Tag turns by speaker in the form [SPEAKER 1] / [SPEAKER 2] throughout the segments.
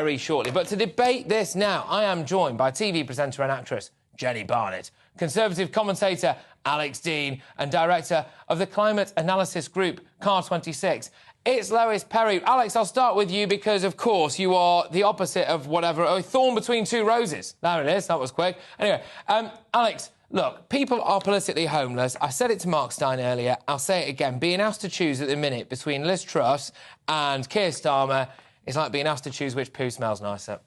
[SPEAKER 1] very shortly. But to debate this now, I am joined by TV presenter and actress Jenny Barnett, Conservative commentator Alex Dean, and director of the climate analysis group CAR26. It's Lois Perry. Alex, I'll start with you because, of course, you are the opposite of whatever, a thorn between two roses. There it is. That was quick. Anyway, Alex, look, people are politically homeless. I said it to Mark Stein earlier. I'll say it again. Being asked to choose at the minute between Liz Truss and Keir Starmer is like being asked to choose which poo smells nicer.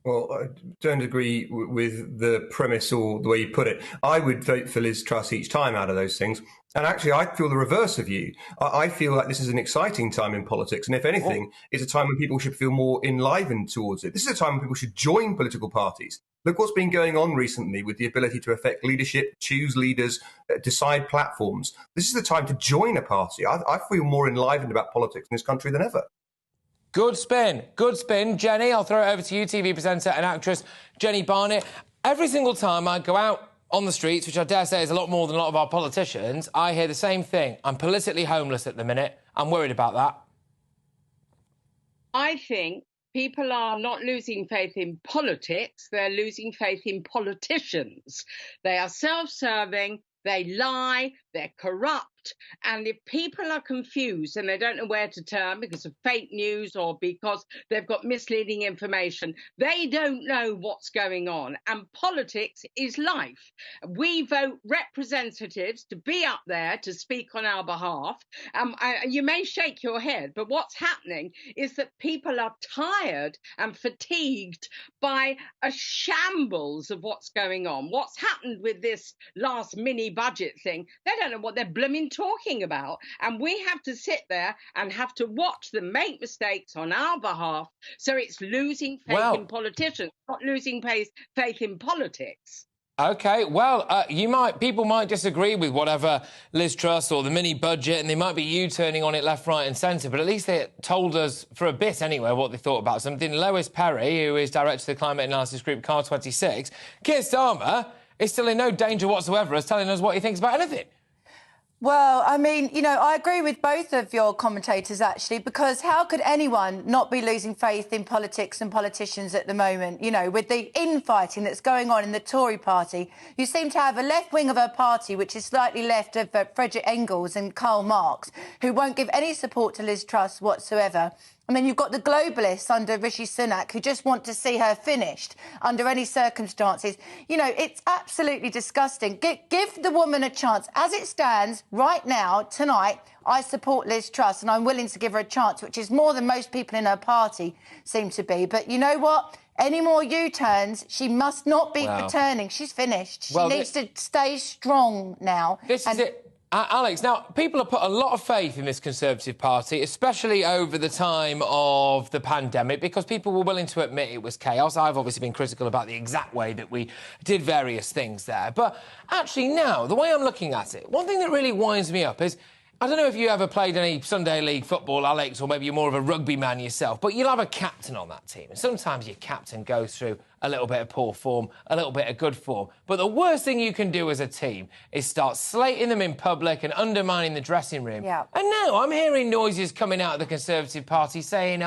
[SPEAKER 2] Well, I don't agree with the premise or the way you put it. I would vote for Liz Truss each time out of those things. And actually, I feel the reverse of you. I feel like this is an exciting time in politics. And if anything, it's a time when people should feel more enlivened towards it. This is a time when people should join political parties. Look what's been going on recently with the ability to affect leadership, choose leaders, decide platforms. This is the time to join a party. I feel more enlivened about politics in this country than ever.
[SPEAKER 1] Good spin. Good spin. Jenny, I'll throw it over to you, TV presenter and actress Jenny Barnett. Every single time I go out on the streets, which I dare say is a lot more than a lot of our politicians, I hear the same thing. I'm politically homeless at the minute. I'm worried about that.
[SPEAKER 3] I think people are not losing faith in politics. They're losing faith in politicians. They are self-serving. They lie. They're corrupt. And if people are confused and they don't know where to turn because of fake news or because they've got misleading information, they don't know what's going on. And politics is life. We vote representatives to be up there to speak on our behalf. You may shake your head, but what's happening is that people are tired and fatigued by a shambles of what's going on. What's happened with this last mini budget thing, they don't know what they're blooming talking about, and we have to sit there and have to watch them make mistakes on our behalf. So it's losing faith in politicians, not losing faith in politics.
[SPEAKER 1] OK, well, people might disagree with whatever Liz Truss or the mini budget, and they might be U-turning on it left, right and centre, but at least they told us, for a bit anyway, what they thought about something. Lois Perry, who is director of the climate analysis group CAR26, Keir Starmer is still in no danger whatsoever as telling us what he thinks about anything.
[SPEAKER 4] Well, I mean, you know, I agree with both of your commentators, actually, because how could anyone not be losing faith in politics and politicians at the moment? You know, with the infighting that's going on in the Tory party, you seem to have a left wing of her party, which is slightly left of Frederick Engels and Karl Marx, who won't give any support to Liz Truss whatsoever. And then you've got the globalists under Rishi Sunak who just want to see her finished under any circumstances. You know, it's absolutely disgusting. Give the woman a chance. As it stands right now, tonight, I support Liz Truss and I'm willing to give her a chance, which is more than most people in her party seem to be. But you know what? Any more U-turns, she must not be returning. She's finished. She needs to stay strong now.
[SPEAKER 1] This is it. Alex, now, people have put a lot of faith in this Conservative Party, especially over the time of the pandemic, because people were willing to admit it was chaos. I've obviously been critical about the exact way that we did various things there. But actually now, the way I'm looking at it, one thing that really winds me up is, I don't know if you ever played any Sunday League football, Alex, or maybe you're more of a rugby man yourself, but you'll have a captain on that team. And sometimes your captain goes through a little bit of poor form, a little bit of good form. But the worst thing you can do as a team is start slating them in public and undermining the dressing room.
[SPEAKER 4] Yeah.
[SPEAKER 1] And now I'm hearing noises coming out of the Conservative Party saying,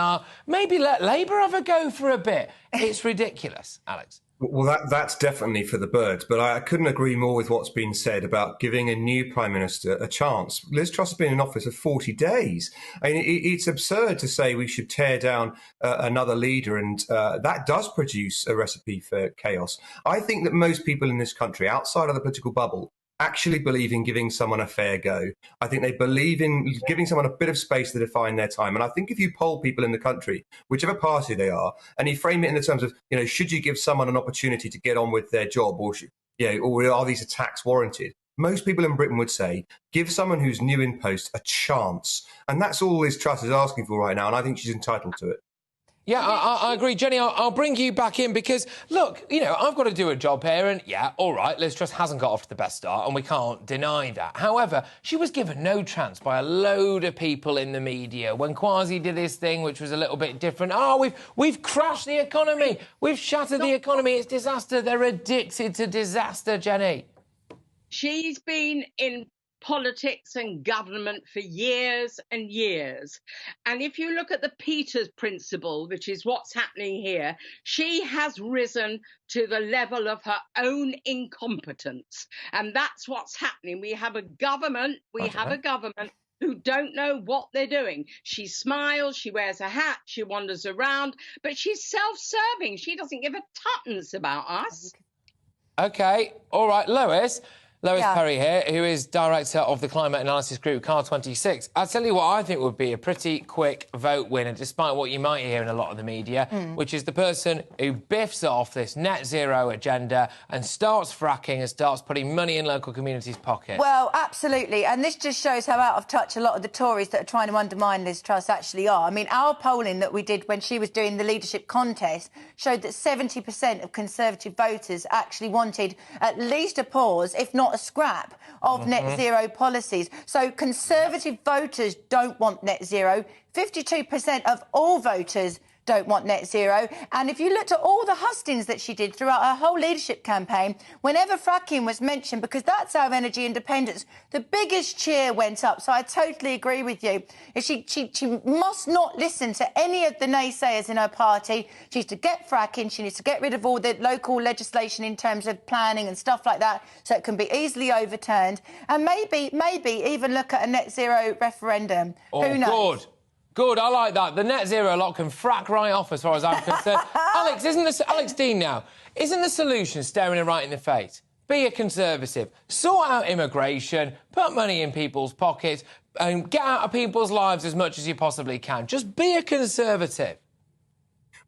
[SPEAKER 1] maybe let Labour have a go for a bit. It's ridiculous, Alex.
[SPEAKER 2] Well, that's definitely for the birds, but I couldn't agree more with what's been said about giving a new Prime Minister a chance. Liz Truss has been in office for 40 days. I mean, it's absurd to say we should tear down another leader, and that does produce a recipe for chaos. I think that most people in this country, outside of the political bubble, actually believe in giving someone a fair go. I think they believe in giving someone a bit of space to define their time. And I think if you poll people in the country, whichever party they are, and you frame it in the terms of, you know, should you give someone an opportunity to get on with their job, or or are these attacks warranted? Most people in Britain would say, give someone who's new in post a chance. And that's all Liz Truss is asking for right now, and I think she's entitled to it.
[SPEAKER 1] Yeah, I agree. Jenny, I'll bring you back in because, look, you know, I've got to do a job here and, yeah, all right, Liz Truss hasn't got off to the best start and we can't deny that. However, she was given no chance by a load of people in the media when Kwasi did his thing, which was a little bit different. We've crashed the economy. We've shattered the economy. It's disaster. They're addicted to disaster, Jenny.
[SPEAKER 3] She's been in politics and government for years and years. And if you look at the Peters principle, which is what's happening here, she has risen to the level of her own incompetence. And that's what's happening. We have a government, who don't know what they're doing. She smiles, she wears a hat, she wanders around, but she's self-serving. She doesn't give a tuppence about us.
[SPEAKER 1] OK, all right, Lois Perry here, who is director of the climate analysis group CAR26. I'll tell you what I think would be a pretty quick vote winner, despite what you might hear in a lot of the media, which is the person who biffs off this net zero agenda and starts fracking and starts putting money in local communities' pockets.
[SPEAKER 4] Well, absolutely. And this just shows how out of touch a lot of the Tories that are trying to undermine Liz Truss actually are. I mean, our polling that we did when she was doing the leadership contest showed that 70% of Conservative voters actually wanted at least a pause, if not a scrap, of net zero policies. So Conservative voters don't want net zero. 52% of all voters don't want net zero. And if you looked at all the hustings that she did throughout her whole leadership campaign, whenever fracking was mentioned, because that's our energy independence, the biggest cheer went up. So I totally agree with you. She must not listen to any of the naysayers in her party. She needs to get fracking. She needs to get rid of all the local legislation in terms of planning and stuff like that, so it can be easily overturned. And maybe even look at a net zero referendum. Who knows?
[SPEAKER 1] Good, I like that. The net zero lot can frack right off as far as I'm concerned. Alex Dean now, isn't the solution staring her right in the face? Be a Conservative, sort out immigration, put money in people's pockets, and get out of people's lives as much as you possibly can. Just be a Conservative.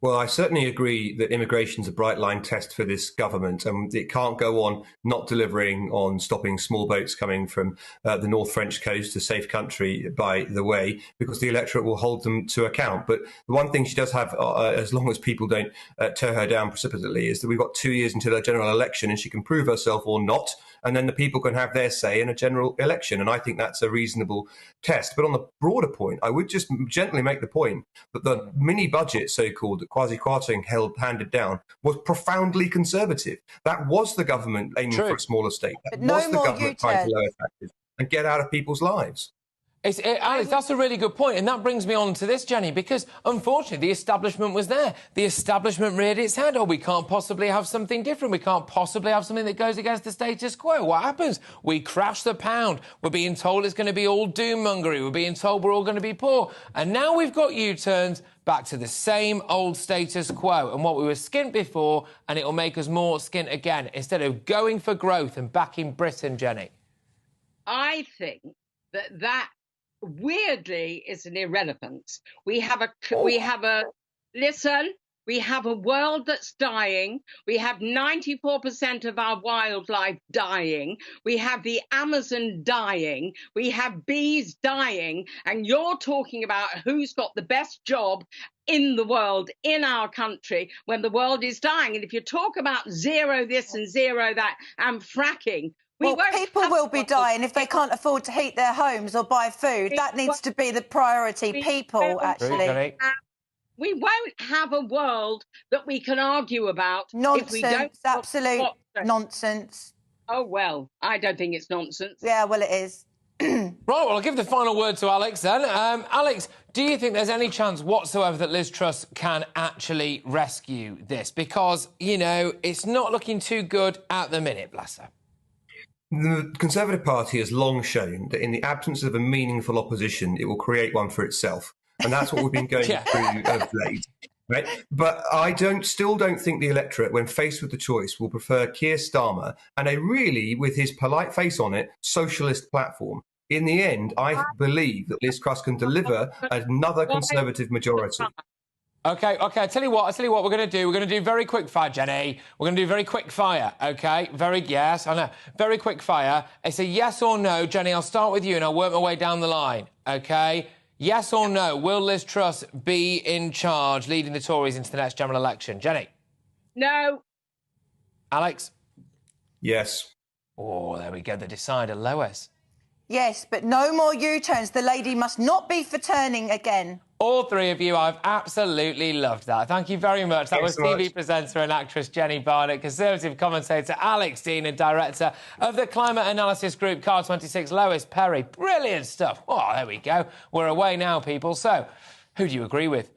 [SPEAKER 2] Well, I certainly agree that immigration's a bright line test for this government, and it can't go on not delivering on stopping small boats coming from the North French coast, a safe country, by the way, because the electorate will hold them to account. But the one thing she does have, as long as people don't tear her down precipitately, is that we've got 2 years until a general election, and she can prove herself or not, and then the people can have their say in a general election. And I think that's a reasonable test. But on the broader point, I would just gently make the point that the mini budget, so-called, that Kwasi Kwarteng handed down, was profoundly conservative. That was the government aiming for a smaller state. That was the government trying to lower taxes and get out of people's lives.
[SPEAKER 1] Alex, that's a really good point, and that brings me on to this, Jenny, because, unfortunately, the establishment was there. The establishment reared its head. Oh, we can't possibly have something different. We can't possibly have something that goes against the status quo. What happens? We crash the pound. We're being told it's going to be all doom-mongery. We're being told we're all going to be poor. And now we've got U-turns back to the same old status quo and what we were skint before, and it'll make us more skint again, instead of going for growth and backing Britain, Jenny.
[SPEAKER 3] I think that weirdly is an irrelevance. We have a world that's dying. We have 94% of our wildlife dying. We have the Amazon dying. We have bees dying. And you're talking about who's got the best job in the world, in our country, when the world is dying. And if you talk about zero this and zero that and fracking,
[SPEAKER 4] people will be dying if they can't afford to heat their homes or buy food. That needs to be the priority. People, actually.
[SPEAKER 3] We won't have a world that we can argue about.
[SPEAKER 4] Nonsense,
[SPEAKER 3] if we don't
[SPEAKER 4] absolute nonsense.
[SPEAKER 3] Oh, well, I don't think it's nonsense.
[SPEAKER 4] Yeah, well, it is.
[SPEAKER 1] Right, well, I'll give the final word to Alex then. Alex, do you think there's any chance whatsoever that Liz Truss can actually rescue this? Because, you know, it's not looking too good at the minute, bless her.
[SPEAKER 2] The Conservative Party has long shown that in the absence of a meaningful opposition, it will create one for itself. And that's what we've been going through of late. Right? But I still don't think the electorate, when faced with the choice, will prefer Keir Starmer and a really, with his polite face on it, socialist platform. In the end, I believe that Liz Truss can deliver another Conservative majority.
[SPEAKER 1] OK, I tell you what we're going to do. We're going to do very quick fire, Jenny. We're going to do very quick fire, OK? Yes, I know. Very quick fire. It's a yes or no. Jenny, I'll start with you and I'll work my way down the line, OK? Yes or no, will Liz Truss be in charge, leading the Tories into the next general election? Jenny?
[SPEAKER 3] No.
[SPEAKER 1] Alex?
[SPEAKER 2] Yes.
[SPEAKER 1] Oh, there we go, the decider. Lois?
[SPEAKER 4] Yes, but no more U-turns. The lady must not be for turning again.
[SPEAKER 1] All three of you, I've absolutely loved that. Thank you very much. That was
[SPEAKER 2] Thanks so
[SPEAKER 1] TV
[SPEAKER 2] much.
[SPEAKER 1] presenter and actress Jenny Barnett, Conservative commentator Alex Dean and director of the climate analysis group CAR26, Lois Perry. Brilliant stuff. Oh, there we go. We're away now, people. So, who do you agree with?